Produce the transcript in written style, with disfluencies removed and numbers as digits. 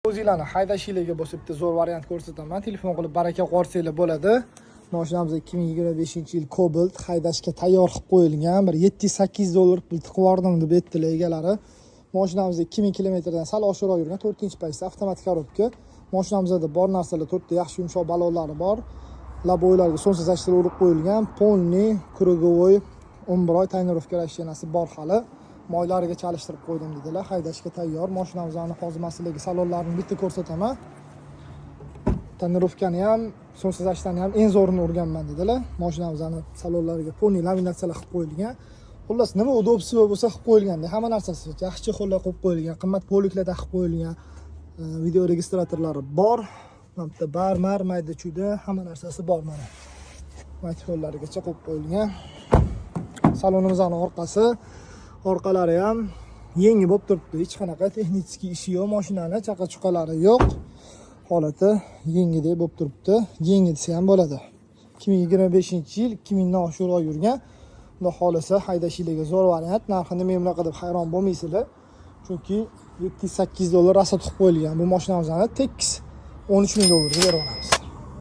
O'zinglarni haydashinglarga bo'lsa bitta zo'r variant ko'rsataman. Telefon qilib baraka qo'rsanglar bo'ladi. Mashinamiz 2025-yil Cobalt haydashga tayyor qilib qo'yilgan. Bir 700-800 dollar pul tiqib yubordim deb aytdilar egalari. Mashinamiz 2000 kilometrdan sal oshiqroq yurgan 4-paysa avtomatik korobka. Mashinamizda bor narsalar, to'rtta yaxshi yumshoq balonlari bor. Laboylarga sonsiz achitib urib qo'yilgan. Polniy, krugovoy 11 oy tayyorlovka rashinasi bor hali. Moylariga chalishtirib qo'ydim dedilar. Haydashga tayyor. Mashinamizni hozir maslaga salonlarini bitta ko'rsataman. Tonirovkani ham, sonsiz achitani ham eng zo'rini o'rganman dedilar. Mashinamizni salonlariga polniy laminatsiyalar qilib qo'yilgan. Xullas, nima udobsiya bo'lsa qilib qo'yilganda, hamma narsasi yaxshi qo'llar qo'yib qo'yilgan, qimmat poliklar taqib qo'yilgan. Video registratorlari bor. Bitta bar mayda chuda, hamma narsasi bor mana. Mikrofonlarigacha qo'yib qo'yilgan. Salonimizning orqalari ham yangi bo'lib turibdi. Hech qanaqa texnik ishi yo'q, mashinani chaqa-chuqalari yo'q. Holati yengidek bo'lib turibdi. Yangi desa ham bo'ladi. 2025-yil 2000 dan oshiqroq yurgan. Xudo xolisa haydashinglarga zo'r variant. Narxini men bunaqa deb hayron bo'lmaysizlar. Chunki 700-800 dollar rasad qilib qo'yilgan. Bu mashinamizni tekis 13 ming dollarga berib olamiz.